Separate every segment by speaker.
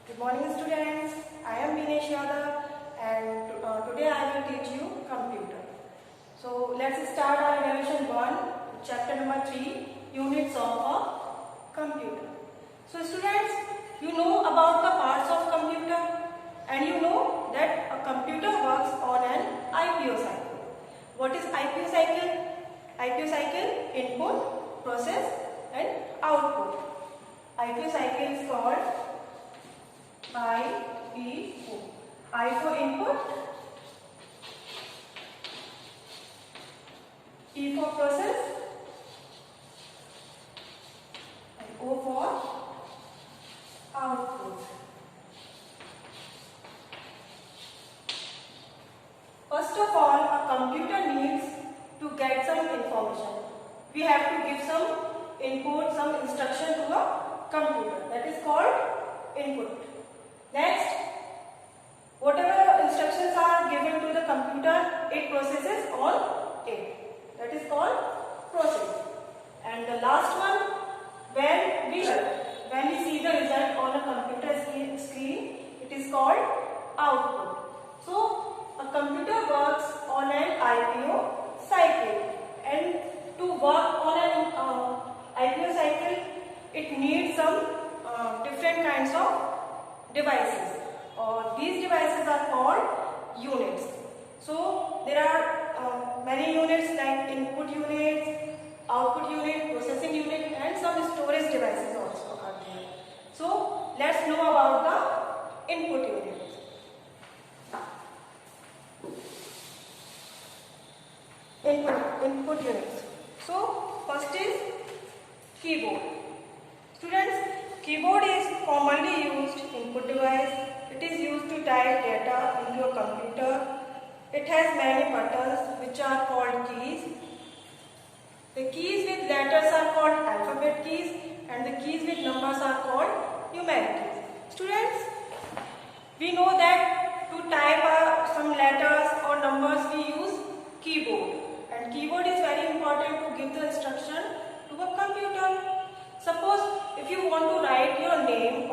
Speaker 1: Good morning students, I am Binesh Yadav and today I will teach you computer. So let's start our revision 1, chapter number 3, units of a computer. So students, you know about the parts of computer and you know that a computer works on an IPO cycle. What is IPO cycle? IPO cycle, input, process and output. IPO cycle is called IPO. I for input, P for process, and O for output. First of all, a computer needs to get some information. We have to give some input, some instruction to a computer. That is called input. Next, whatever instructions are given to the computer, it processes on it. That is called process. And the last one, when we see the result on a computer screen, it is called output. So, a computer works on an IPO cycle, and to work on an IPO cycle, it needs some different kinds of devices, or these devices are called units. So there are many units like input unit, output unit, processing unit, and some storage devices also are there. So let's know about the input unit. Input units. So first is keyboard. Students, keyboard is commonly used input device. It is used to type data into a computer. It has many buttons which are called keys. The keys with letters are called alphabet keys and the keys with numbers are called numeric keys. Students, we know that to type some letters or numbers we use keyboard, and keyboard is very important to give the instruction to a computer. Suppose if you want to write your name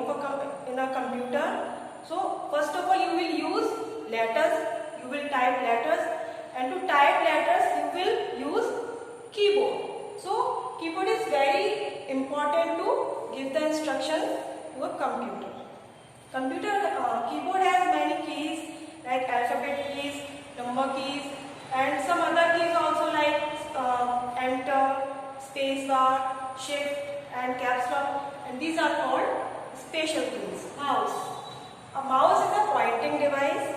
Speaker 1: in a computer, so first of all you will use letters, you will type letters, and to type letters you will use keyboard. So keyboard is very important to give the instruction to a computer. Keyboard has many keys like alphabet keys, number keys, and some other keys also like enter, space bar, shift, and caps lock, and these are called special keys. Mouse. A mouse is a pointing device.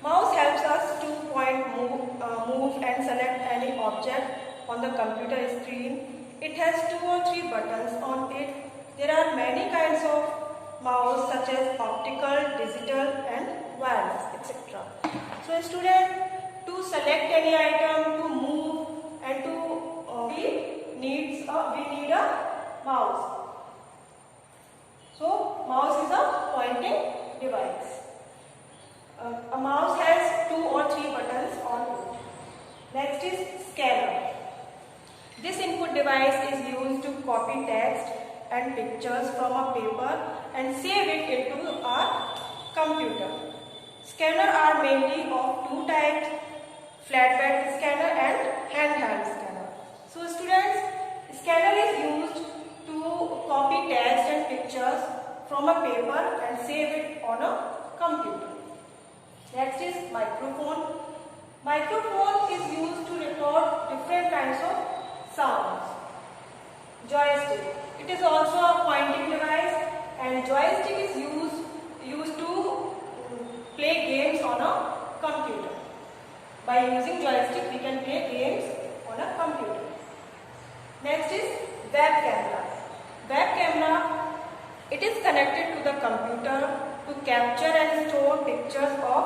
Speaker 1: Mouse helps us to point, move and select any object on the computer screen. It has 2 or 3 buttons on it. There are many kinds of mouse such as optical, digital and wireless, etc. So student, to select any item, to move and to we need a mouse. So mouse is a pointing device. A mouse has 2 or 3 buttons on it. Next is scanner. This input device is used to copy text and pictures from a paper and save it into our computer. Scanner are mainly of 2 types, flatbed scanner and handheld scanner. So students, scanner is used to copy text and pictures from a paper and save it on a computer. Next is microphone. Microphone is used to record different kinds of sounds. Joystick. It is also a pointing device, and joystick is used to play games on a computer. By using joystick, we can play games on a computer. Next is web camera. Web camera, it is connected to the computer to capture and store pictures of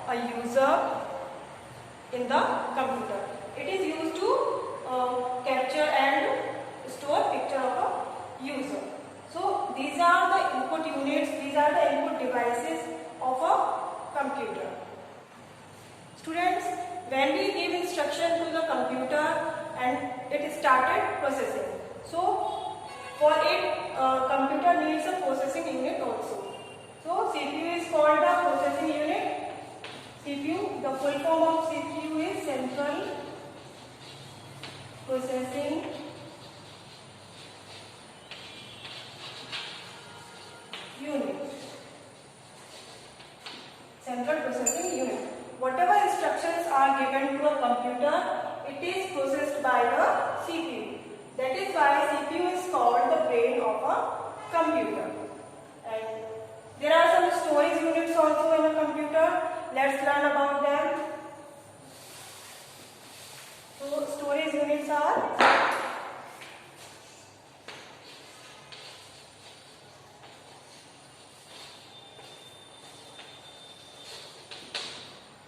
Speaker 1: a user in the computer. It is used to capture and store picture of a user. So these are the input units, these are the input devices of a computer. Students, when we give instruction to the computer and it started processing. So for it, computer needs a full form of CPU is Central Processing Unit. Central Processing Unit. Whatever instructions are given to a computer, it is processed by the CPU. That is why CPU is called the brain of a computer. And there are some storage units also in a computer. Let's learn about them. So storage units are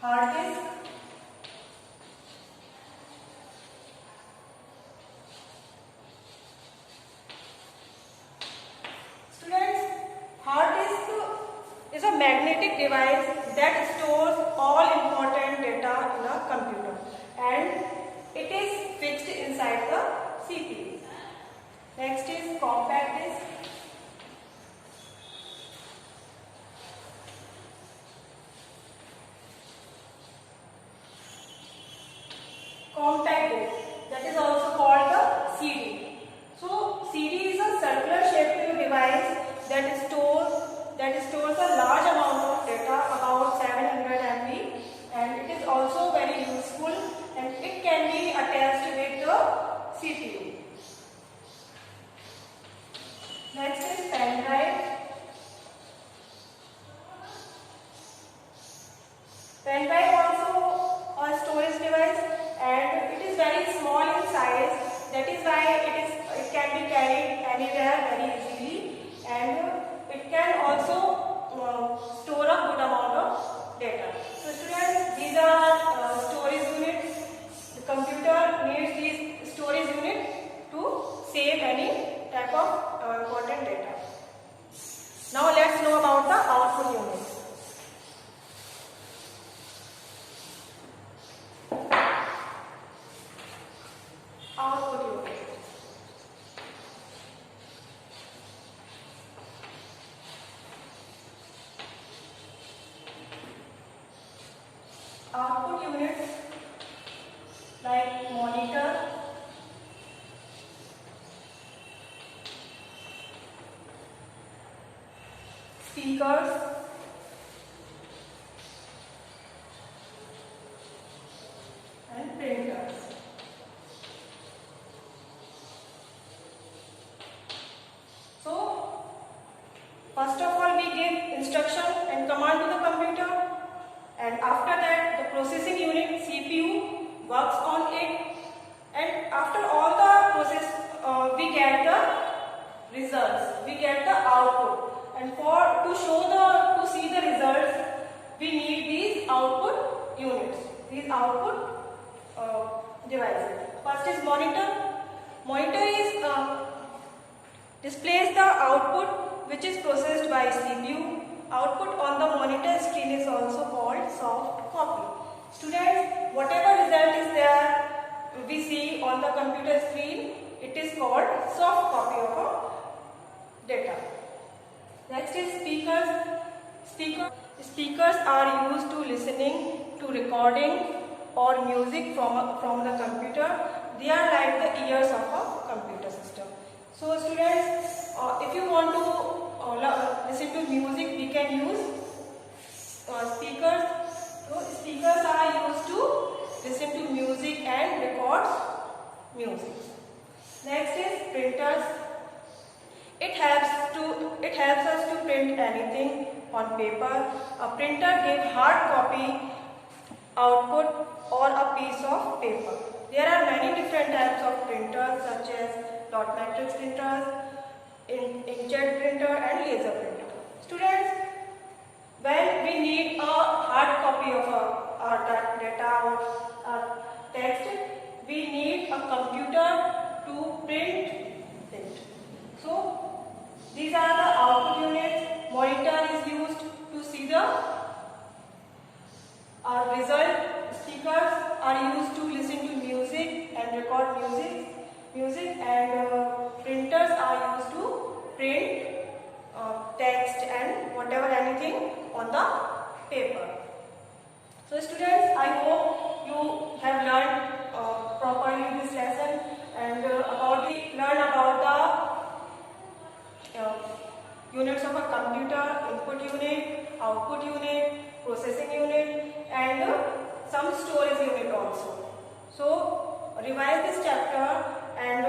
Speaker 1: hard disk, students, hard disk is a magnetic device that stores all important data in a computer and it is fixed inside the CPU. Next is compact disk. Compact disk, that is also called the CD. So CD is a circular shaped device that stores a large amount of data, about 700 MB, and it is also very useful and it can be attached with the CPU. Next is pen drive. Pen drive also a storage device and it is very small in size. That is why it can be carried anywhere very easily and it can also store a good amount of data. So students, these are storage units. The computer needs these storage units to save any type of important data. Now let's know about the output unit. Output unit. Output units like monitor, speakers, and printers. So, first of all we give instruction and command to the computer, and after that the processing unit CPU works on it, and after all the process we get the results, we get the output, and to see the results we need these output units, these output devices. First is monitor. Monitor is displays the output which is processed by CPU. Output on the monitor screen is also called soft copy. Students, whatever result is there we see on the computer screen, it is called soft copy of a data. Next is speakers. Speakers are used to listening to recording or music from the computer. They are like the ears of a computer system. So students, if you want to listen to music, we can use speakers. So speakers are used to listen to music and record music. Next is printers. It helps us to print anything on paper. A printer gives hard copy output or a piece of paper. There are many different types of printers such as dot matrix printers, inkjet printer and laser printer. Students, when we need a hard copy of our data or our text, we need a computer to print it. So these are the output units. Monitor is used to see the result. Speakers are used to listen to music and record music, and printers are used to print text and whatever anything on the paper. So students, I hope you have learned properly this lesson and learn about the units of a computer: input unit, output unit, processing unit, and some storage unit also. So revise this chapter and